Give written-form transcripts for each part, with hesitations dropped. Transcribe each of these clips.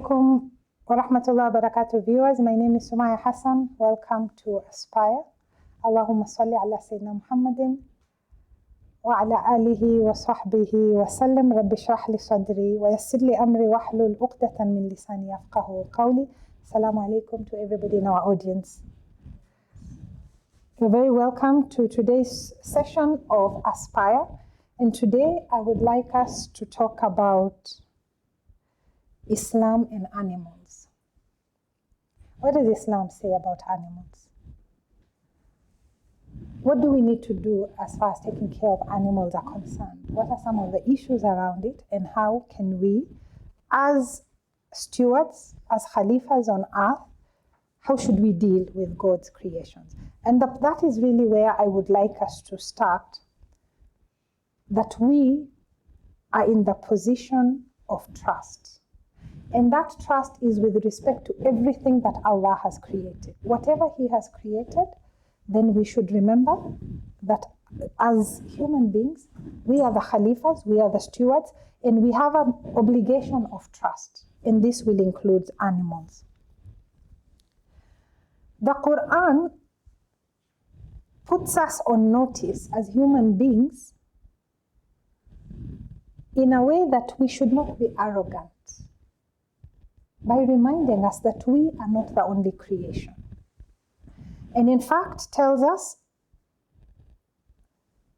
alaikum wa rahmatullahi wa barakatuh, viewers. My name is Sumaya Hassan. Welcome to Aspire. Allahumma salli ala Sayyidina Muhammadin wa ala alihi wa sahbihi wa sallam. Rabbi shrah li sadri wa yassir li amri wa hlul uqdatan min lisani yafqahu qawli. Assalamu alaikum to everybody in our audience. You're very welcome to today's session of Aspire. And today I would like us to talk about Islam and animals. What does Islam say about animals? What do we need to do as far as taking care of animals are concerned? What are some of the issues around it, and how can we, as stewards, as khalifas on earth, how should we deal with God's creations? And that is really where I would like us to start, that we are in the position of trust. And that trust is with respect to everything that Allah has created. Whatever He has created, then we should remember that as human beings, we are the khalifas, we are the stewards, and we have an obligation of trust. And this will include animals. The Quran puts us on notice as human beings in a way that we should not be arrogant, by reminding us that we are not the only creation. And in fact tells us,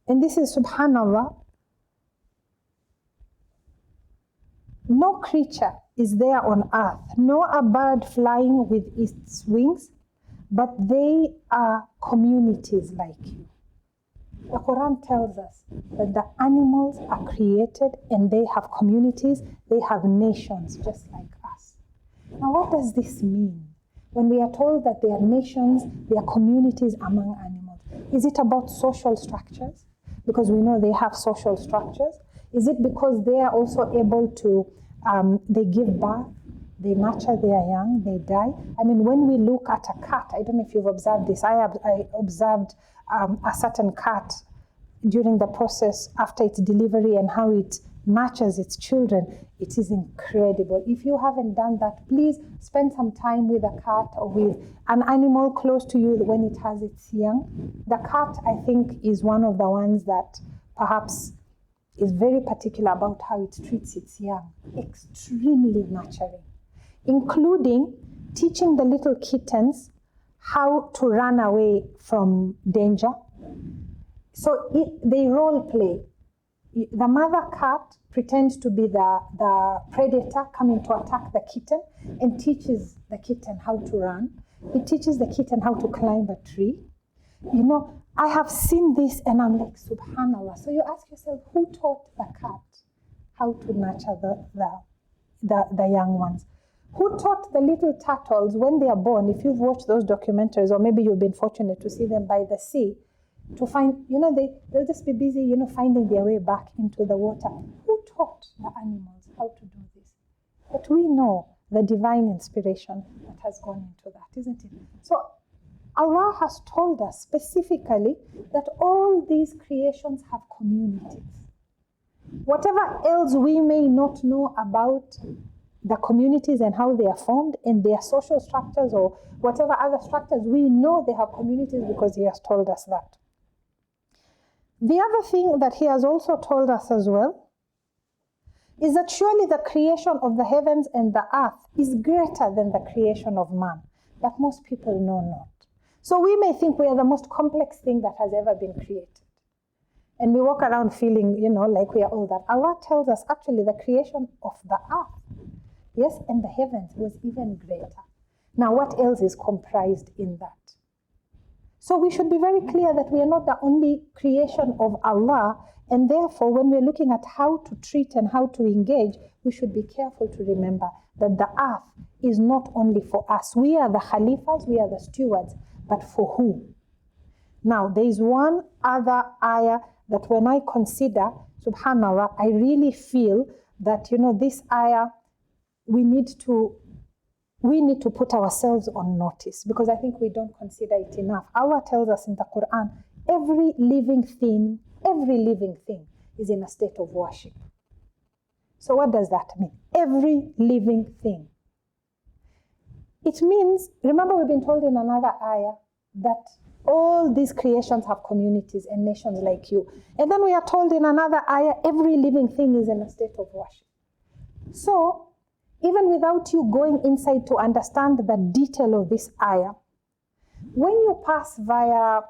and this is subhanallah, no creature is there on earth, nor a bird flying with its wings, but they are communities like you. The Quran tells us that the animals are created and they have communities, they have nations just like us. Now, what does this mean when we are told that there are nations, there are communities among animals? Is it about social structures? Because we know they have social structures. Is it because they are also able to, they give birth, they nurture their young, they die? I mean, when we look at a cat, I don't know if you've observed this, I observed a certain cat during the process after its delivery and how it nurtures its children. It is incredible. If you haven't done that, please spend some time with a cat or with an animal close to you when it has its young. The cat, I think, is one of the ones that perhaps is very particular about how it treats its young. Extremely nurturing, including teaching the little kittens how to run away from danger. So they role play. The mother cat pretends to be the predator coming to attack the kitten and teaches the kitten how to run. It teaches the kitten how to climb a tree. You know, I have seen this and I'm like, subhanallah. So you ask yourself, who taught the cat how to nurture the young ones? Who taught the little turtles when they are born? If you've watched those documentaries, or maybe you've been fortunate to see them by the sea, to find, you know, they'll just be busy, you know, finding their way back into the water. Who taught the animals how to do this? But we know the divine inspiration that has gone into that, isn't it? So Allah has told us specifically that all these creations have communities. Whatever else we may not know about the communities and how they are formed and their social structures or whatever other structures, we know they have communities because He has told us that. The other thing that He has also told us as well is that surely the creation of the heavens and the earth is greater than the creation of man, but most people know not. So we may think we are the most complex thing that has ever been created. And we walk around feeling, you know, like we are all that. Allah tells us actually the creation of the earth, yes, and the heavens was even greater. Now, what else is comprised in that? So we should be very clear that we are not the only creation of Allah, and therefore when we're looking at how to treat and how to engage, we should be careful to remember that the earth is not only for us. We are the khalifas, we are the stewards, but for who? Now, there is one other ayah that when I consider, subhanallah, I really feel that, you know, this ayah, we need to put ourselves on notice, because I think we don't consider it enough. Allah tells us in the Quran, every living thing is in a state of worship. So what does that mean? Every living thing It means, remember we've been told in another ayah that all these creations have communities and nations like you. And then we are told in another ayah, every living thing is in a state of worship. So, even without you going inside to understand the detail of this ayah, when you pass via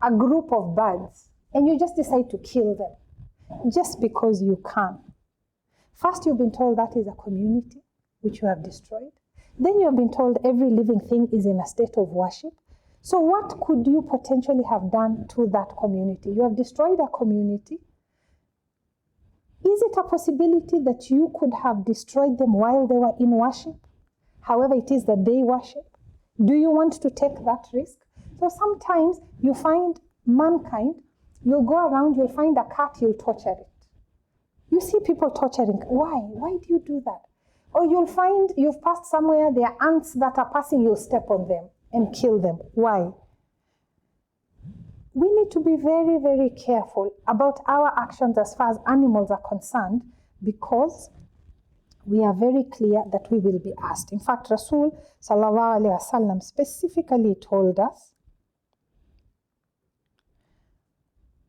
a group of birds and you just decide to kill them, just because you can, first you've been told that is a community which you have destroyed. Then you have been told every living thing is in a state of worship. So what could you potentially have done to that community? You have destroyed a community. Is it a possibility that you could have destroyed them while they were in worship? However it is that they worship. Do you want to take that risk? So sometimes you find mankind, you'll go around, you'll find a cat, you'll torture it. You see people torturing. Why? Why do you do that? Or you'll find you've passed somewhere, there are ants that are passing, you'll step on them and kill them. Why? We need to be very, very careful about our actions as far as animals are concerned, because we are very clear that we will be asked. In fact, Rasul sallallahu alaihi wasallam specifically told us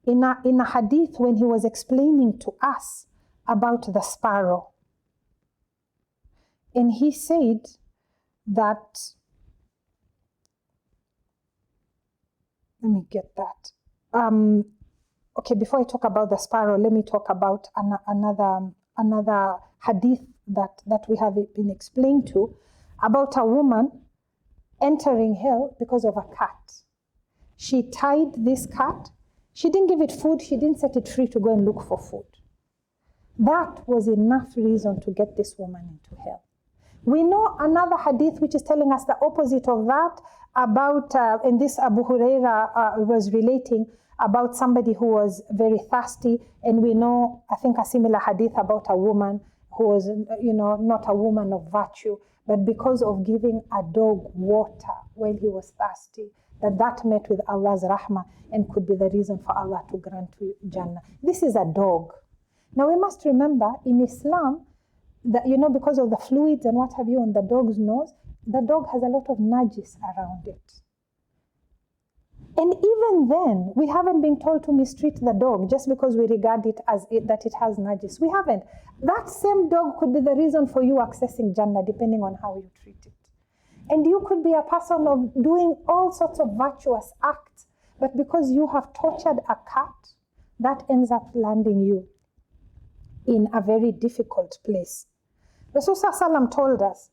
in a hadith when he was explaining to us about the sparrow. And he said that, let me get that. Okay, before I talk about the sparrow, let me talk about another hadith that we have been explained to about a woman entering hell because of a cat. She tied this cat. She didn't give it food. She didn't set it free to go and look for food. That was enough reason to get this woman into hell. We know another hadith which is telling us the opposite of that about, and this Abu Huraira was relating about somebody who was very thirsty, and we know, I think, a similar hadith about a woman who was, not a woman of virtue, but because of giving a dog water while he was thirsty, that met with Allah's rahmah and could be the reason for Allah to grant you Jannah. This is a dog. Now we must remember, in Islam, that, because of the fluids and what have you on the dog's nose, the dog has a lot of najis around it. And even then, we haven't been told to mistreat the dog just because we regard it as that it has najis. We haven't. That same dog could be the reason for you accessing Jannah, depending on how you treat it. And you could be a person of doing all sorts of virtuous acts, but because you have tortured a cat, that ends up landing you in a very difficult place. Rasulullah told us,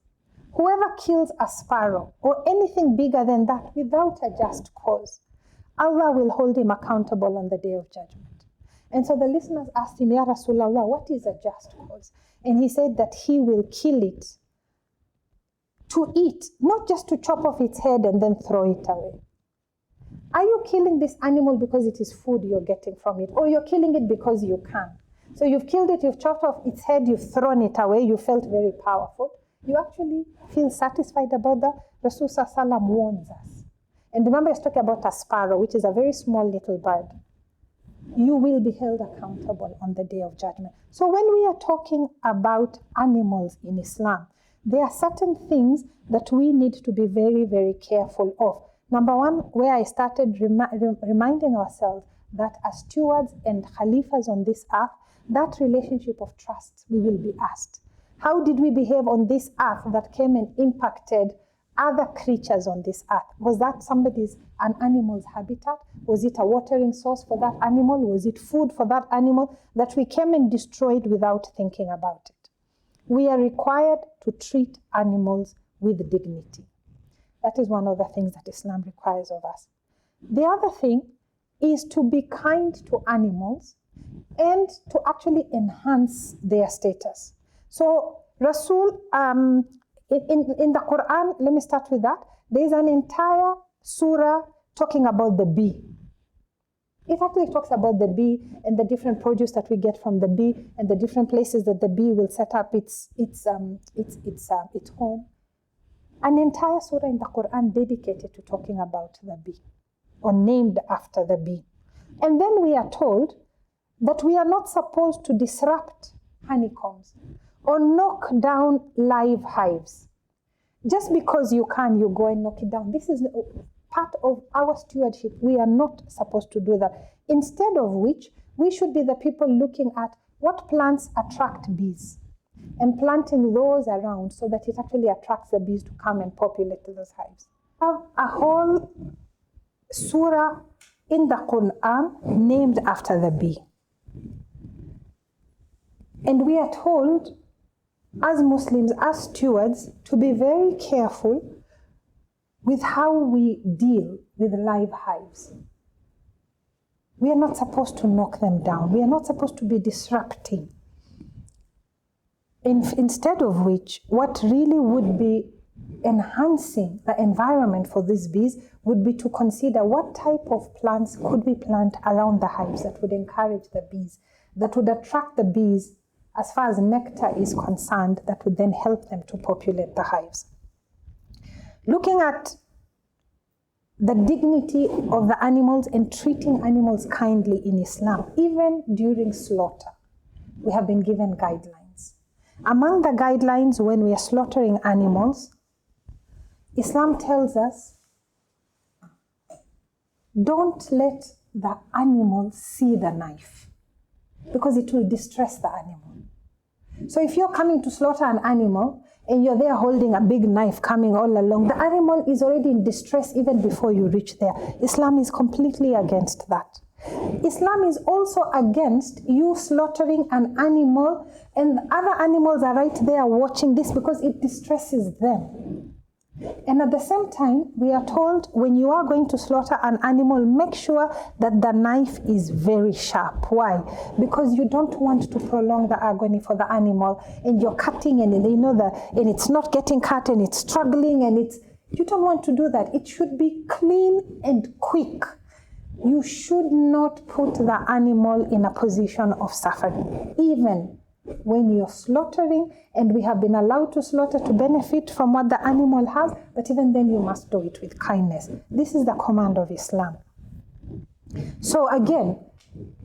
whoever kills a sparrow or anything bigger than that without a just cause, Allah will hold him accountable on the day of judgment. And so the listeners asked him, Ya Rasulullah, what is a just cause? And he said that he will kill it to eat, not just to chop off its head and then throw it away. Are you killing this animal because it is food you're getting from it, or you're killing it because you can? So you've killed it, you've chopped off its head, you've thrown it away, you felt very powerful. You actually feel satisfied about that? Rasulullah warns us. And remember, he's talking about a sparrow, which is a very small little bird. You will be held accountable on the day of judgment. So when we are talking about animals in Islam, there are certain things that we need to be very, very careful of. Number one, where I started reminding ourselves that as stewards and khalifas on this earth, that relationship of trust, we will be asked. How did we behave on this earth that came and impacted other creatures on this earth? Was that an animal's habitat? Was it a watering source for that animal? Was it food for that animal that we came and destroyed without thinking about it? We are required to treat animals with dignity. That is one of the things that Islam requires of us. The other thing is to be kind to animals and to actually enhance their status. So Rasul, in the Quran, let me start with that. There is an entire surah talking about the bee. It actually talks about the bee and the different produce that we get from the bee and the different places that the bee will set up its home. An entire surah in the Quran dedicated to talking about the bee or named after the bee. And then we are told that we are not supposed to disrupt honeycombs or knock down live hives. just because you can, you go and knock it down. This is part of our stewardship. We are not supposed to do that. Instead of which, we should be the people looking at what plants attract bees and planting those around so that it actually attracts the bees to come and populate those hives. We have a whole surah in the Quran named after the bee. And we are told, as Muslims, as stewards, to be very careful with how we deal with live hives. We are not supposed to knock them down. We are not supposed to be disrupting. Instead of which, what really would be enhancing the environment for these bees would be to consider what type of plants could we plant around the hives that would encourage the bees, that would attract the bees as far as nectar is concerned, that would then help them to populate the hives. Looking at the dignity of the animals and treating animals kindly in Islam, even during slaughter, we have been given guidelines. Among the guidelines when we are slaughtering animals, Islam tells us, don't let the animal see the knife because it will distress the animal. So if you're coming to slaughter an animal and you're there holding a big knife coming all along, the animal is already in distress even before you reach there. Islam is completely against that. Islam is also against you slaughtering an animal and other animals are right there watching this because it distresses them. And at the same time, we are told when you are going to slaughter an animal, make sure that the knife is very sharp. Why? Because you don't want to prolong the agony for the animal, and you're cutting and and it's not getting cut and it's struggling and you don't want to do that. It should be clean and quick. You should not put the animal in a position of suffering, even when you're slaughtering, and we have been allowed to slaughter to benefit from what the animal has, but even then you must do it with kindness. This is the command of Islam. So again,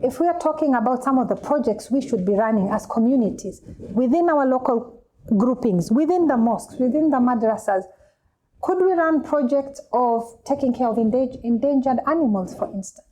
if we are talking about some of the projects we should be running as communities, within our local groupings, within the mosques, within the madrasas, could we run projects of taking care of endangered animals, for instance?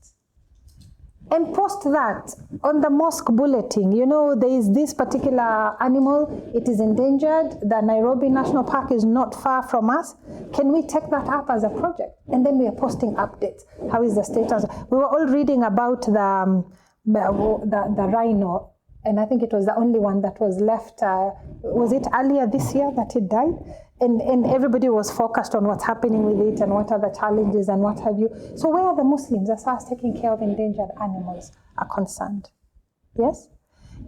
And post that on the mosque bulletin. There is this particular animal, it is endangered. The Nairobi National Park is not far from us. Can we take that up as a project? And then we are posting updates. How is the status? We were all reading about the rhino, and I think it was the only one that was left. Was it earlier this year that it died? And everybody was focused on what's happening with it and what are the challenges and what have you. So where are the Muslims as far as taking care of endangered animals are concerned? Yes?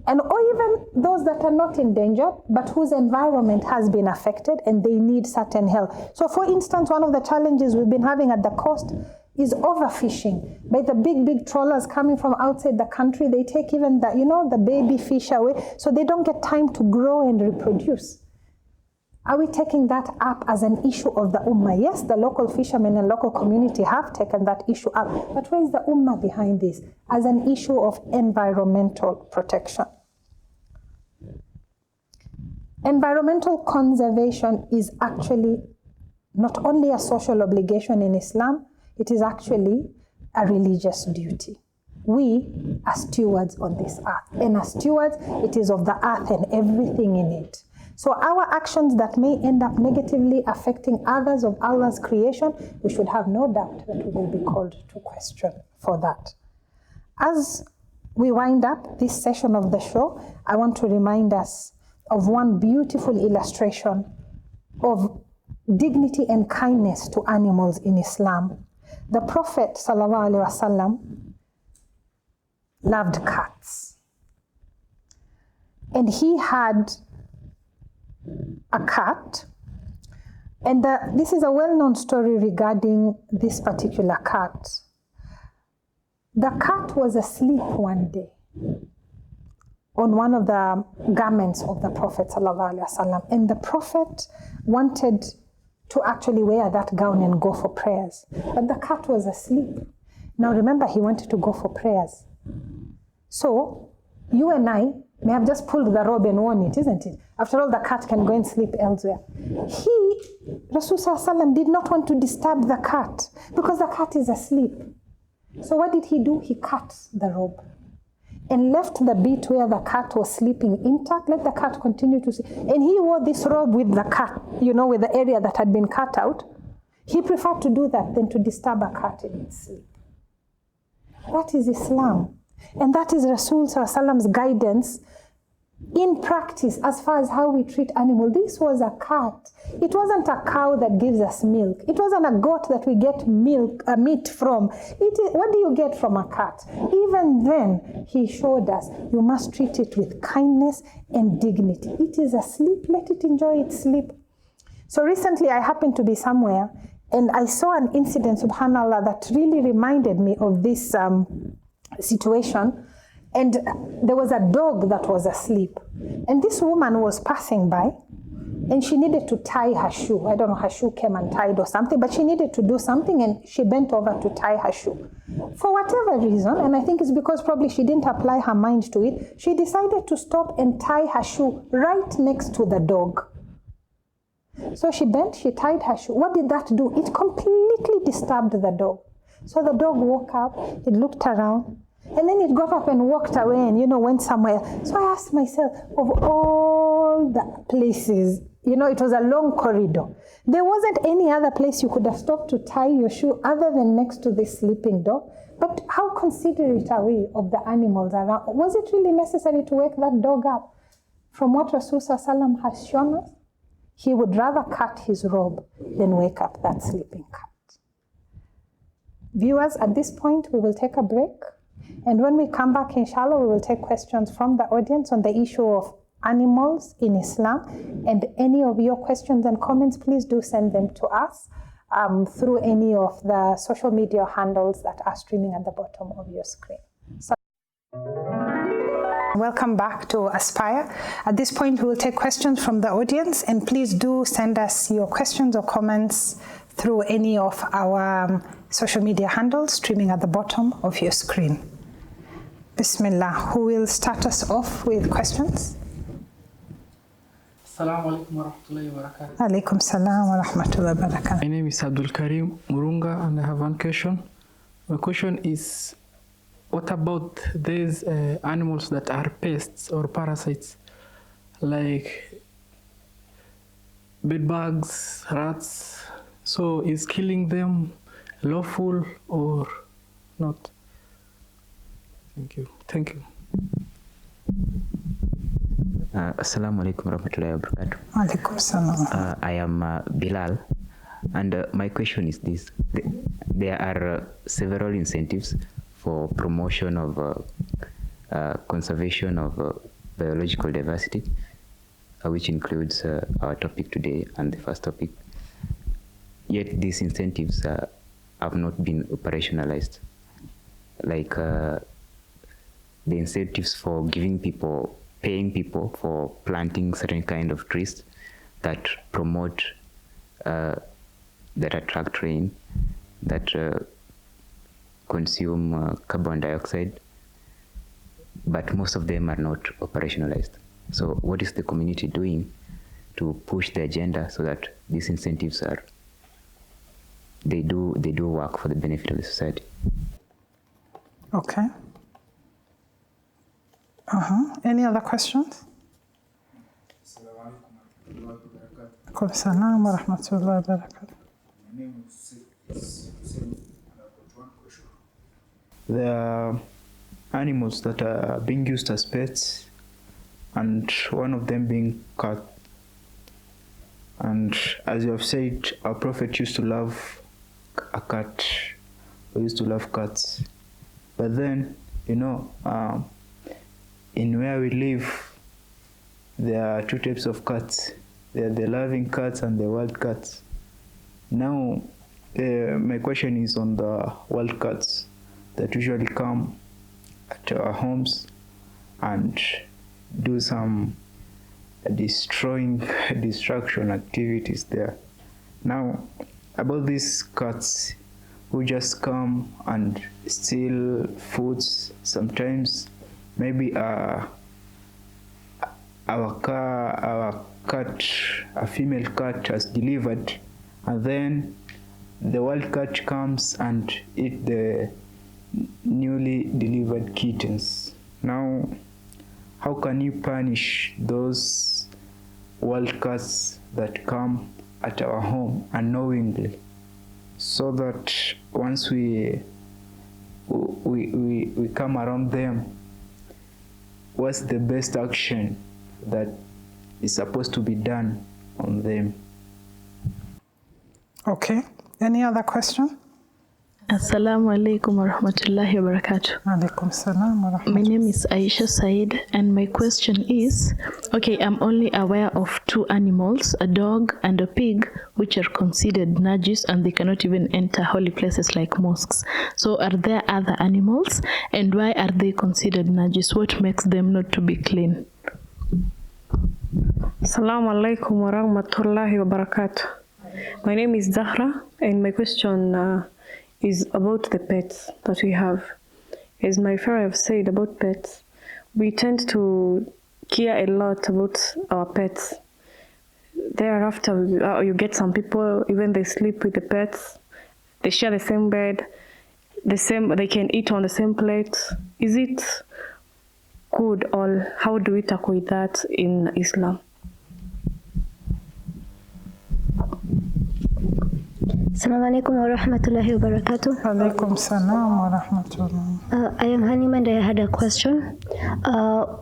And or even those that are not endangered, but whose environment has been affected and they need certain help. So for instance, one of the challenges we've been having at the coast is overfishing. By the big trawlers coming from outside the country, they take even the baby fish away, so they don't get time to grow and reproduce. Are we taking that up as an issue of the Ummah? Yes, the local fishermen and local community have taken that issue up, but where is the Ummah behind this as an issue of environmental protection? Environmental conservation is actually not only a social obligation in Islam, it is actually a religious duty. We are stewards on this earth, and as stewards, it is of the earth and everything in it. So our actions that may end up negatively affecting others of Allah's creation, we should have no doubt that we will be called to question for that. As we wind up this session of the show, I want to remind us of one beautiful illustration of dignity and kindness to animals in Islam. The Prophet ﷺ loved cats. And he had a cat, and this is a well-known story regarding this particular cat. The cat was asleep one day on one of the garments of the Prophet ﷺ, and the Prophet wanted to actually wear that gown and go for prayers, but the cat was asleep. Now remember, he wanted to go for prayers. So you and I may have just pulled the robe and worn it, isn't it? After all, the cat can go and sleep elsewhere. He Rasul did not want to disturb the cat because the cat is asleep. So what did he do? He cut the robe and left the bit where the cat was sleeping intact. Let the cat continue to sleep. And he wore this robe with the cat, with the area that had been cut out. He preferred to do that than to disturb a cat in its sleep. That is Islam. And that is Rasul's guidance in practice as far as how we treat animals. This was a cat. It wasn't a cow that gives us milk. It wasn't a goat that we get meat from. What do you get from a cat? Even then, he showed us you must treat it with kindness and dignity. It is asleep. Let it enjoy its sleep. So recently, I happened to be somewhere and I saw an incident, subhanAllah, that really reminded me of this situation. And there was a dog that was asleep. And this woman was passing by and she needed to tie her shoe. I don't know, her shoe came untied or something, but she needed to do something and she bent over to tie her shoe. For whatever reason, and I think it's because probably she didn't apply her mind to it, she decided to stop and tie her shoe right next to the dog. So she bent, she tied her shoe. What did that do? It completely disturbed the dog. So the dog woke up, it looked around, and then it got up and walked away and, went somewhere. So I asked myself, of all the places, it was a long corridor. There wasn't any other place you could have stopped to tie your shoe other than next to this sleeping dog. But how considerate are we of the animals around? Was it really necessary to wake that dog up? From what Rasul Sallam has shown us, he would rather cut his robe than wake up that sleeping cat. Viewers, at this point, we will take a break. And when we come back, inshallah, we will take questions from the audience on the issue of animals in Islam. And any of your questions and comments, please do send them to us through any of the social media handles that are streaming at the bottom of your screen. So, welcome back to Aspire. At this point, we will take questions from the audience. And please do send us your questions or comments through any of our social media handles streaming at the bottom of your screen. Bismillah. Who will start us off with questions? Assalamu alaikum wa rahmatullahi wa barakatuh. Alaikum salam wa rahmatullahi wa barakatuh. My name is Abdul Karim Murunga and I have one question. My question is, what about these animals that are pests or parasites, like bedbugs, rats? So is killing them lawful or not? Thank you. Assalamu alaikum warahmatullahi wabarakatuh. Alaikum salam. I am Bilal, and my question is this. There are several incentives for promotion of conservation of biological diversity, which includes our topic today and the first topic. Yet these incentives have not been operationalized. Like the incentives for paying people for planting certain kind of trees that promote, that attract rain, that consume carbon dioxide, but most of them are not operationalized. So what is the community doing to push the agenda so that these incentives they do work for the benefit of the society? Okay. Any other questions? Assalamu alaikum wa rahmatullahi wa barakatuh. Alaikum salam wa rahmatullahi wa barakatuh. My name is Hussein and I've got one question. There are animals that are being used as pets, and one of them being cat. And as you have said, our Prophet used to love a cat. We used to love cats. But then, in where we live, there are two types of cats. There are the loving cats and the wild cats. Now, my question is on the wild cats that usually come at our homes and do some destruction activities there. Now, about these cats who just come and steal foods, sometimes maybe a our cat, a female cat has delivered, and then the wild cat comes and eat the newly delivered kittens. Now, how can you punish those wild cats that come at our home unknowingly, so that once we come around them, what's the best action that is supposed to be done on them? Okay. Any other question? Assalamu alaikum wa rahmatullahi wa barakatuh. Alaikum salam wa rahmatullahi. My name is Aisha Said, and my question is, okay, I'm only aware of 2 animals, a dog and a pig, which are considered najis and they cannot even enter holy places like mosques. So are there other animals, and why are they considered najis? What makes them not to be clean? Assalamu alaikum wa rahmatullahi wa barakatuh. My name is Zahra, and my question is about the pets that we have. As my father have said about pets, we tend to care a lot about our pets. Thereafter, you get some people, even they sleep with the pets, they share the same bed, they can eat on the same plate. Is it good, or how do we tackle with that in Islam? Assalamu alaikum wa rahmatullahi wa barakatuh. Alaikum salam wa rahmatullahi. I am Hanima, and I had a question.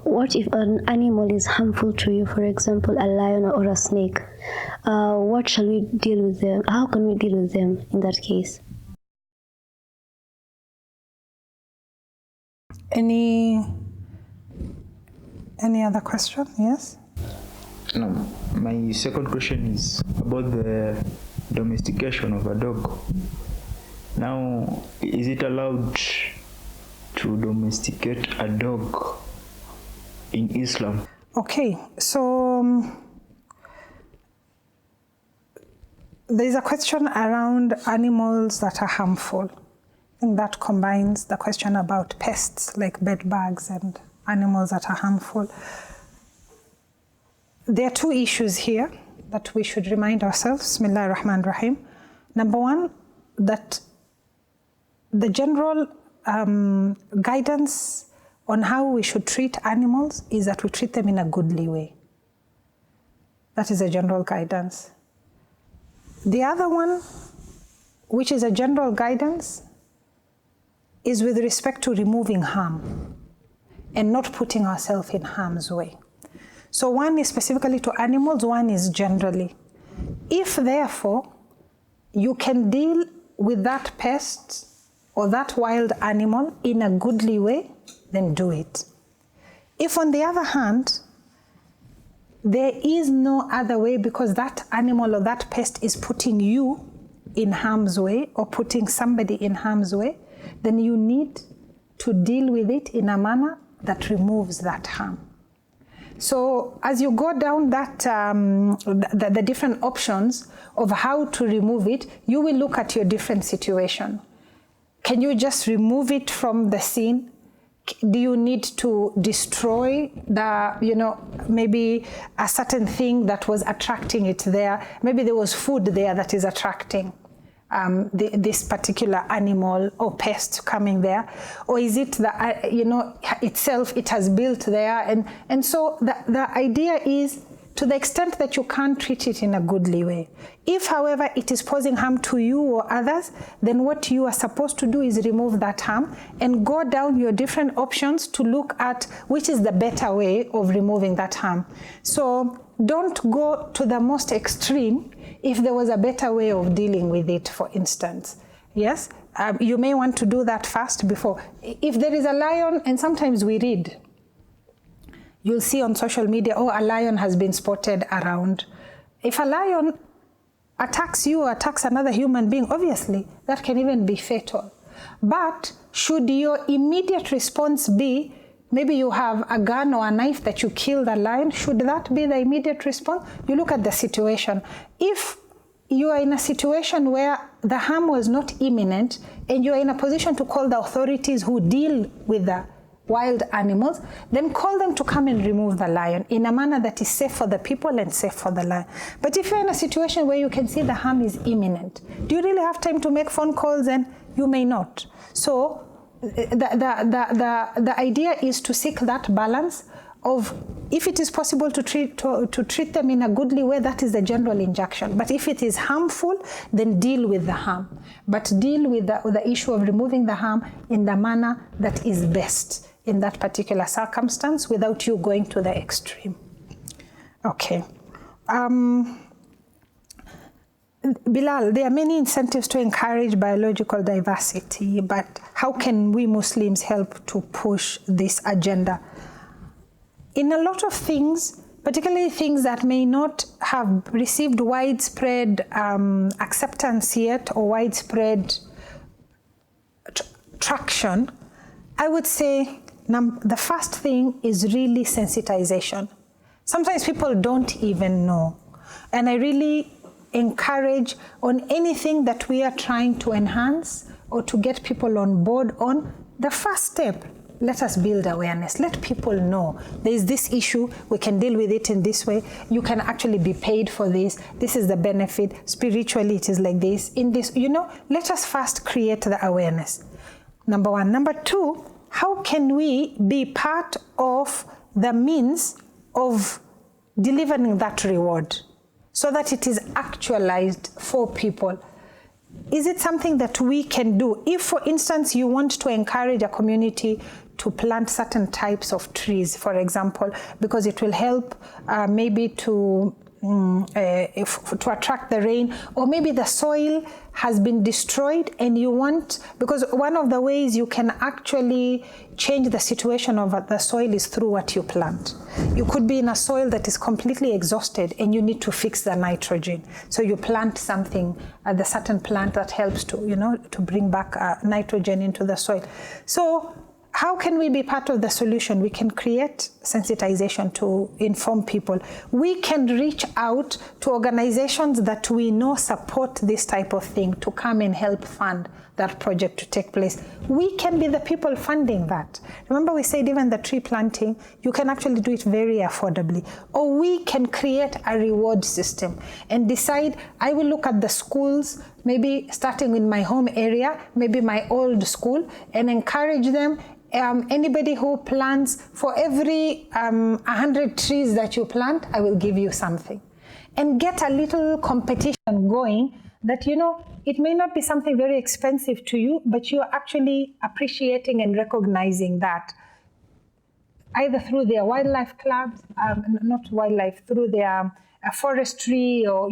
What if an animal is harmful to you, for example, a lion or a snake? What shall we deal with them? How can we deal with them in that case? Any other question? Yes? No, my second question is about the domestication of a dog. Now, is it allowed to domesticate a dog in Islam? Okay, so there's a question around animals that are harmful. I think that combines the question about pests like bed bugs and animals that are harmful. There are 2 issues here that we should remind ourselves. Bismillah ar-Rahman ar-Rahim. Number 1, that the general guidance on how we should treat animals is that we treat them in a goodly way. That is a general guidance. The other one, which is a general guidance, is with respect to removing harm and not putting ourselves in harm's way. So one is specifically to animals, one is generally. If therefore you can deal with that pest or that wild animal in a goodly way, then do it. If on the other hand, there is no other way because that animal or that pest is putting you in harm's way or putting somebody in harm's way, then you need to deal with it in a manner that removes that harm. So as you go down that the different options of how to remove it, you will look at your different situation. Can you just remove it from the scene? Do you need to destroy maybe a certain thing that was attracting it there? Maybe there was food there that is attracting this particular animal or pest coming there, or is it that itself it has built there, and so the idea is to the extent that you can't treat it in a goodly way. If, however, it is posing harm to you or others, then what you are supposed to do is remove that harm and go down your different options to look at which is the better way of removing that harm. So don't go to the most extreme if there was a better way of dealing with it, for instance. Yes, you may want to do that first before. If there is a lion, and sometimes we read, you'll see on social media, oh, a lion has been spotted around. If a lion attacks you or attacks another human being, obviously, that can even be fatal. But should your immediate response be, maybe you have a gun or a knife that you killed a lion, should that be the immediate response? You look at the situation. If you are in a situation where the harm was not imminent and you are in a position to call the authorities who deal with the wild animals, then call them to come and remove the lion in a manner that is safe for the people and safe for the lion. But if you're in a situation where you can see the harm is imminent, do you really have time to make phone calls? And you may not. So the idea is to seek that balance of, if it is possible to treat them in a goodly way, that is the general injunction. But if it is harmful, then deal with the harm. But deal with the issue of removing the harm in the manner that is best in that particular circumstance without you going to the extreme. Okay. Bilal, there are many incentives to encourage biological diversity, but how can we Muslims help to push this agenda? In a lot of things, particularly things that may not have received widespread acceptance yet or widespread traction, I would say the first thing is really sensitization. Sometimes people don't even know. And I really encourage on anything that we are trying to enhance or to get people on board on, the first step, let us build awareness. Let people know there is this issue, we can deal with it in this way. You can actually be paid for this. This is the benefit. Spiritually, it is like this. In this, let us first create the awareness. Number one. Number two, how can we be part of the means of delivering that reward so that it is actualized for people? Is it something that we can do? If, for instance, you want to encourage a community to plant certain types of trees, for example, because it will help maybe to attract the rain, or maybe the soil has been destroyed and you want, because one of the ways you can actually change the situation of the soil is through what you plant. You could be in a soil that is completely exhausted and you need to fix the nitrogen. So you plant something, the certain plant that helps to, to bring back nitrogen into the soil. So how can we be part of the solution? We can create sensitization to inform people. We can reach out to organizations that we know support this type of thing to come and help fund that project to take place. We can be the people funding that. Remember we said even the tree planting, you can actually do it very affordably. Or we can create a reward system and decide, I will look at the schools, maybe starting in my home area, maybe my old school, and encourage them. Anybody who plants, for every 100 trees that you plant, I will give you something. And get a little competition going that, it may not be something very expensive to you, but you're actually appreciating and recognizing that either through their wildlife clubs, through their forestry or,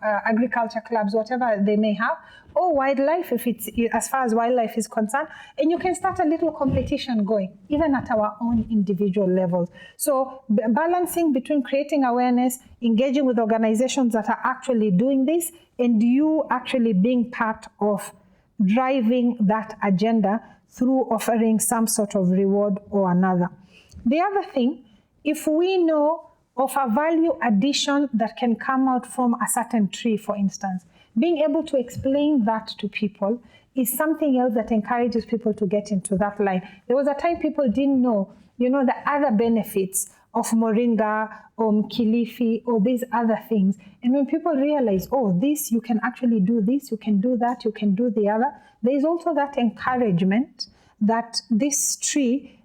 agriculture clubs, whatever they may have, or wildlife, if it's as far as wildlife is concerned, and you can start a little competition going, even at our own individual levels. So balancing between creating awareness, engaging with organizations that are actually doing this, and you actually being part of driving that agenda through offering some sort of reward or another. The other thing, if we know of a value addition that can come out from a certain tree, for instance, being able to explain that to people is something else that encourages people to get into that line. There was a time people didn't know, the other benefits of moringa or mkilifi or these other things. And when people realize, this, you can actually do this, you can do that, you can do the other, there is also that encouragement that this tree,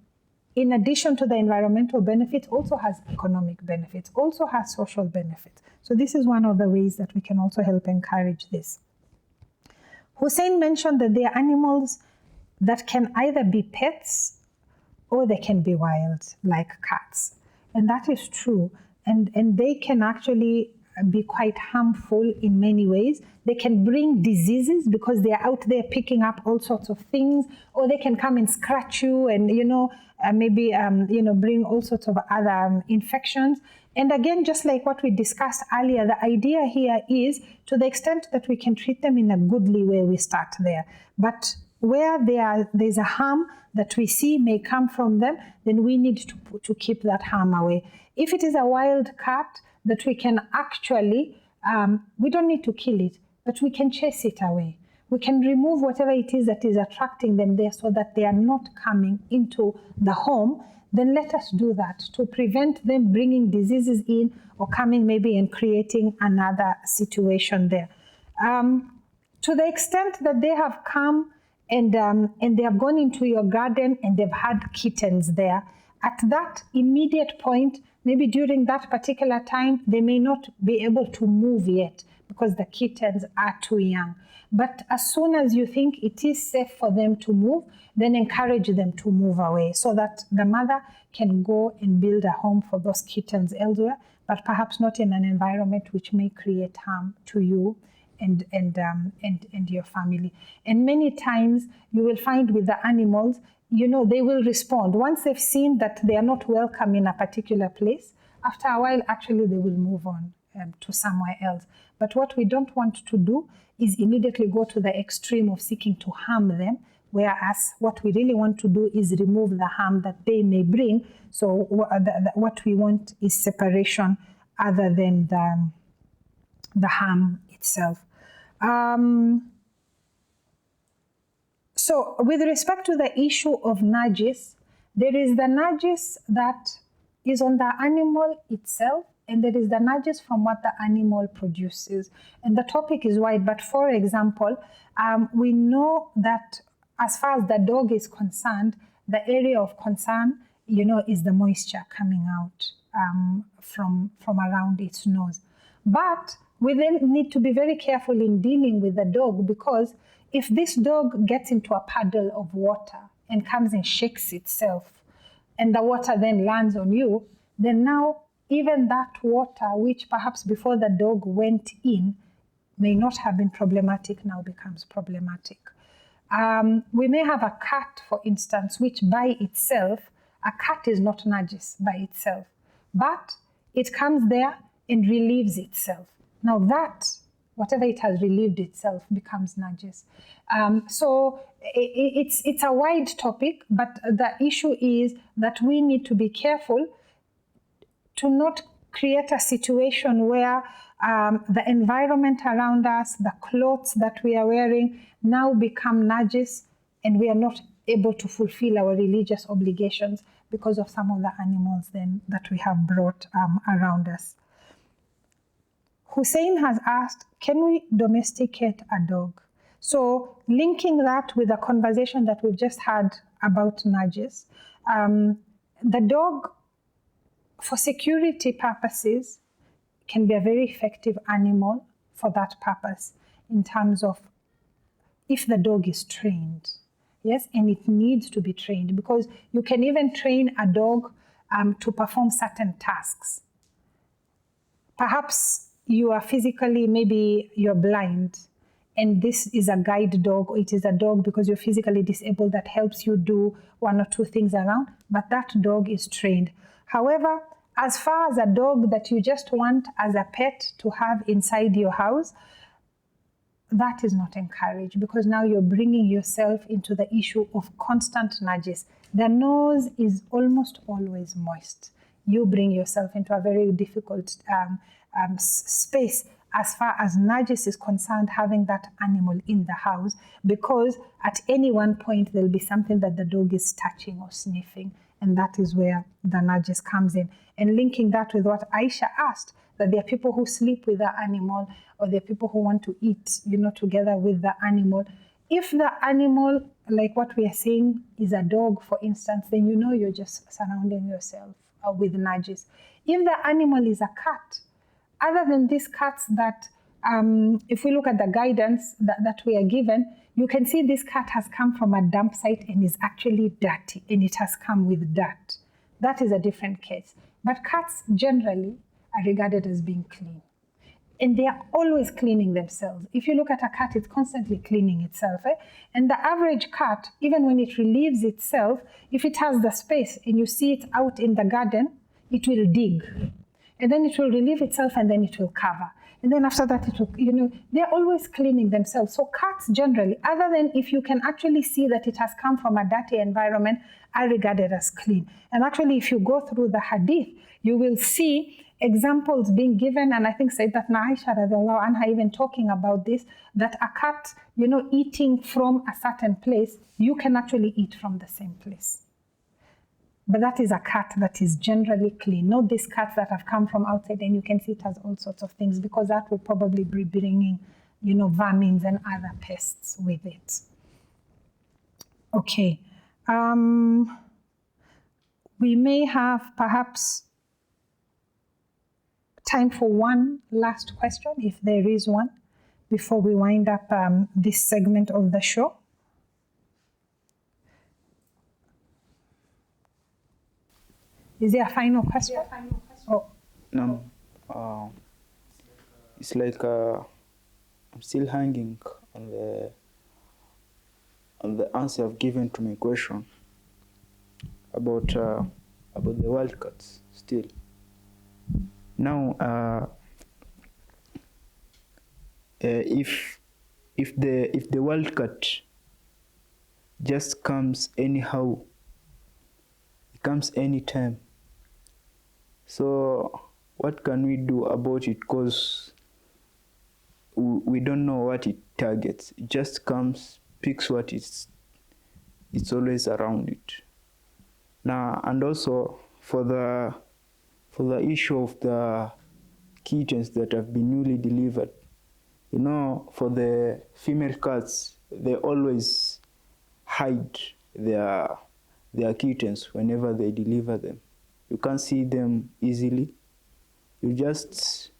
in addition to the environmental benefits, also has economic benefits, also has social benefits. So this is one of the ways that we can also help encourage this. Hussein mentioned that there are animals that can either be pets or they can be wild, like cats. And that is true. And they can actually be quite harmful in many ways. They can bring diseases because they are out there picking up all sorts of things, or they can come and scratch you and, bring all sorts of other infections. And again, just like what we discussed earlier, the idea here is, to the extent that we can treat them in a goodly way, we start there. But where there's a harm that we see may come from them, then we need to keep that harm away. If it is a wild cat that we can actually, we don't need to kill it, but we can chase it away. we can remove whatever it is that is attracting them there so that they are not coming into the home, then let us do that to prevent them bringing diseases in or coming maybe and creating another situation there. To the extent that they have come and they have gone into your garden and they've had kittens there, at that immediate point, maybe during that particular time, they may not be able to move yet because the kittens are too young. But as soon as you think it is safe for them to move, then encourage them to move away so that the mother can go and build a home for those kittens elsewhere, but perhaps not in an environment which may create harm to you and your family. And many times you will find with the animals, you know, they will respond. Once they've seen that they are not welcome in a particular place, after a while, actually, they will move on to somewhere else. But what we don't want to do is immediately go to the extreme of seeking to harm them, whereas what we really want to do is remove the harm that they may bring. So what we want is separation other than the harm itself. So with respect to the issue of najis, there is the najis that is on the animal itself, and there is the najis from what the animal produces. And the topic is wide, but for example, we know that as far as the dog is concerned, the area of concern, you know, is the moisture coming out from around its nose. But we then need to be very careful in dealing with the dog, because if this dog gets into a puddle of water and comes and shakes itself, and the water then lands on you, then now even that water, which perhaps before the dog went in may not have been problematic, now becomes problematic. We may have a cat, for instance, which by itself, a cat is not najis by itself, but it comes there and relieves itself. Now that, whatever it has relieved itself, becomes najis. So it's a wide topic, but the issue is that we need to be careful to not create a situation where the environment around us, the clothes that we are wearing now become najis, and we are not able to fulfill our religious obligations because of some of the animals then that we have brought around us. Hussein has asked, can we domesticate a dog? So linking that with the conversation that we've just had about najis, the dog, for security purposes, can be a very effective animal for that purpose in terms of if the dog is trained. Yes, and it needs to be trained, because you can even train a dog to perform certain tasks. Perhaps you are physically, maybe you're blind, and this is a guide dog, or it is a dog because you're physically disabled that helps you do one or two things around, but that dog is trained. However, as far as a dog that you just want as a pet to have inside your house, that is not encouraged, because now you're bringing yourself into the issue of constant najis. The nose is almost always moist. You bring yourself into a very difficult space as far as najis is concerned, having that animal in the house, because at any one point there'll be something that the dog is touching or sniffing, and that is where the najis comes in. And linking that with what Aisha asked, that there are people who sleep with the animal, or there are people who want to eat, together with the animal. If the animal, like what we are saying, is a dog, for instance, then you're just surrounding yourself with najis. If the animal is a cat, other than these cats that, if we look at the guidance that we are given, you can see this cat has come from a dump site and is actually dirty, and it has come with dirt. That is a different case. But cats generally are regarded as being clean, and they are always cleaning themselves. If you look at a cat, it's constantly cleaning itself. And the average cat, even when it relieves itself, if it has the space and you see it out in the garden, it will dig. And then it will relieve itself, and then it will cover. And then after that, it will, they're always cleaning themselves. So cats generally, other than if you can actually see that it has come from a dirty environment, are regarded as clean. And actually, if you go through the hadith, you will see examples being given, and I think Sayyidatna Aisha radiallahu anha even talking about this, that a cat, eating from a certain place, you can actually eat from the same place. But that is a cat that is generally clean, not these cats that have come from outside and you can see it has all sorts of things, because that will probably be bringing, vermins and other pests with it. Okay. We may have perhaps time for one last question, if there is one, before we wind up this segment of the show. Is there a final question? Oh. No. It's like I'm still hanging on the answer I've given to my question about the wildcats still. Now, if the wildcat just comes anyhow, it comes anytime. So what can we do about it? Because we don't know what it targets. It just comes, picks what it's always around it. Now, and also for the issue of the kittens that have been newly delivered, for the female cats, they always hide their kittens whenever they deliver them. You can't see them easily. You just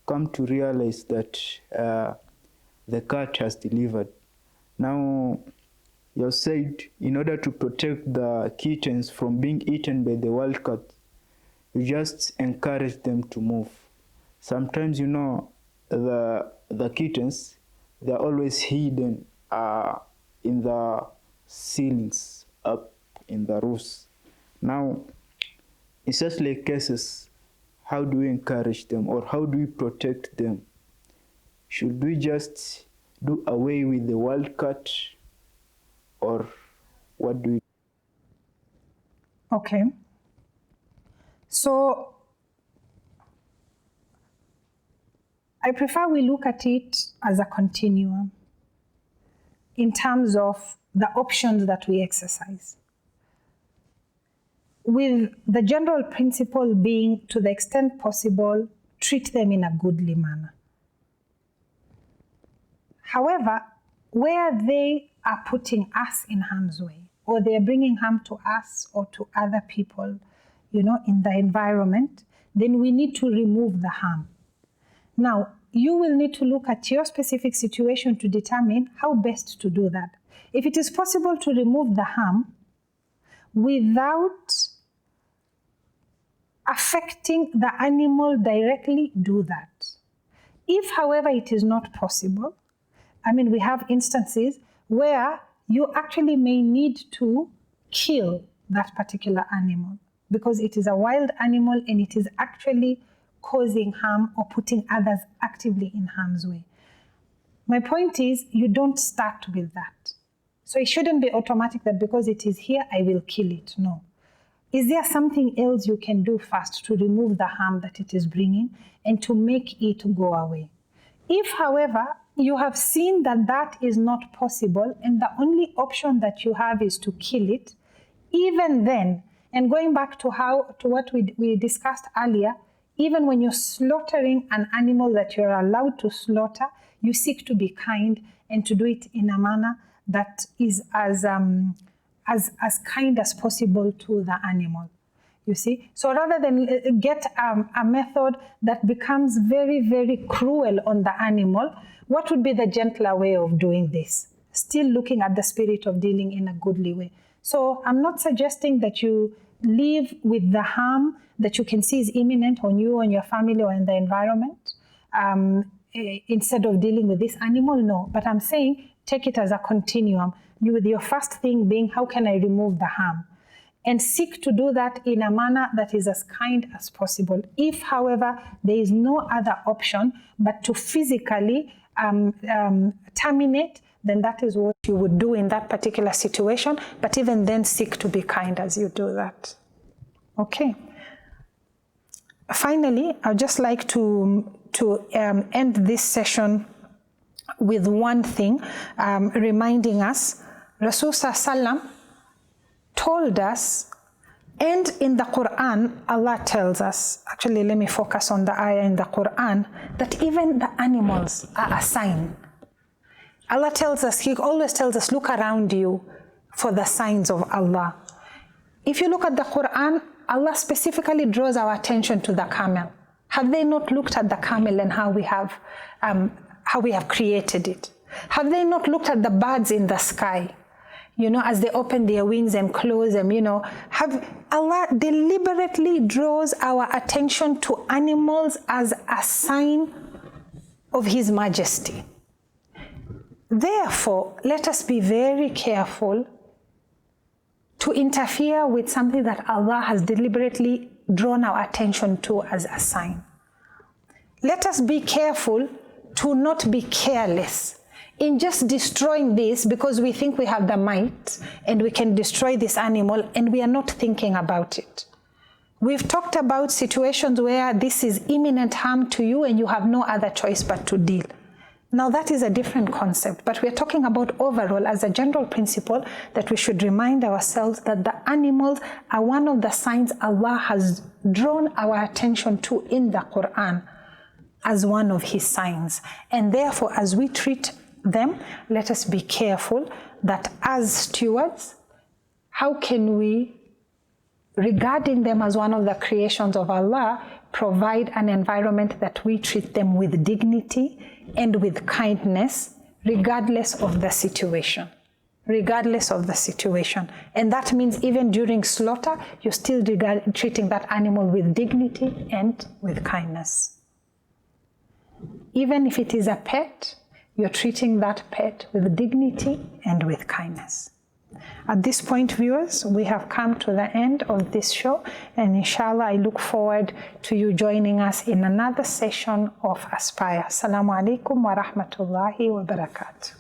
come to realize that the cat has delivered. Now, you said in order to protect the kittens from being eaten by the wildcat, you just encourage them to move. Sometimes, the kittens, they're always hidden in the ceilings, up in the roofs. Now, in such like cases, how do we encourage them, or how do we protect them? Should we just do away with the wildcat, or what do we do? Okay. So I prefer we look at it as a continuum in terms of the options that we exercise, with the general principle being, to the extent possible, treat them in a goodly manner. However, where they are putting us in harm's way, or they are bringing harm to us or to other people, in the environment, then we need to remove the harm. Now, you will need to look at your specific situation to determine how best to do that. If it is possible to remove the harm without affecting the animal directly, do that. If, however, it is not possible, we have instances where you actually may need to kill that particular animal because it is a wild animal and it is actually causing harm or putting others actively in harm's way. My point is, you don't start with that. So it shouldn't be automatic that because it is here, I will kill it. No. Is there something else you can do first to remove the harm that it is bringing and to make it go away? If, however, you have seen that that is not possible and the only option that you have is to kill it, even then, and going back to what we discussed earlier, even when you're slaughtering an animal that you're allowed to slaughter, you seek to be kind and to do it in a manner that is as kind as possible to the animal. You see? So rather than get a method that becomes very, very cruel on the animal, what would be the gentler way of doing this? Still looking at the spirit of dealing in a goodly way. So I'm not suggesting that you live with the harm that you can see is imminent on you, on your family, or in the environment, instead of dealing with this animal, no. But I'm saying take it as a continuum, with your first thing being, how can I remove the harm? And seek to do that in a manner that is as kind as possible. If, however, there is no other option but to physically terminate, then that is what you would do in that particular situation. But even then, seek to be kind as you do that. Okay. Finally, I'd just like to end this session with one thing, reminding us, Rasul Sallam told us, and in the Quran, Allah tells us, actually let me focus on the ayah in the Quran, that even the animals are a sign. Allah tells us, He always tells us, look around you for the signs of Allah. If you look at the Quran, Allah specifically draws our attention to the camel. Have they not looked at the camel and how we have created it? Have they not looked at the birds in the sky? You know, as they open their wings and close them, you know, Allah deliberately draws our attention to animals as a sign of His majesty. Therefore, let us be very careful to interfere with something that Allah has deliberately drawn our attention to as a sign. Let us be careful to not be careless in just destroying this because we think we have the might and we can destroy this animal and we are not thinking about it. We've talked about situations where this is imminent harm to you and you have no other choice but to deal. Now that is a different concept, but we're talking about overall as a general principle that we should remind ourselves that the animals are one of the signs Allah has drawn our attention to in the Quran as one of His signs. And therefore, as we treat them, let us be careful that as stewards, how can we, regarding them as one of the creations of Allah, provide an environment that we treat them with dignity and with kindness, regardless of the situation. Regardless of the situation. And that means even during slaughter, you're still treating that animal with dignity and with kindness. Even if it is a pet, you're treating that pet with dignity and with kindness. At this point, viewers, we have come to the end of this show, and inshallah, I look forward to you joining us in another session of Aspire. Assalamu alaikum wa rahmatullahi wa barakatuh.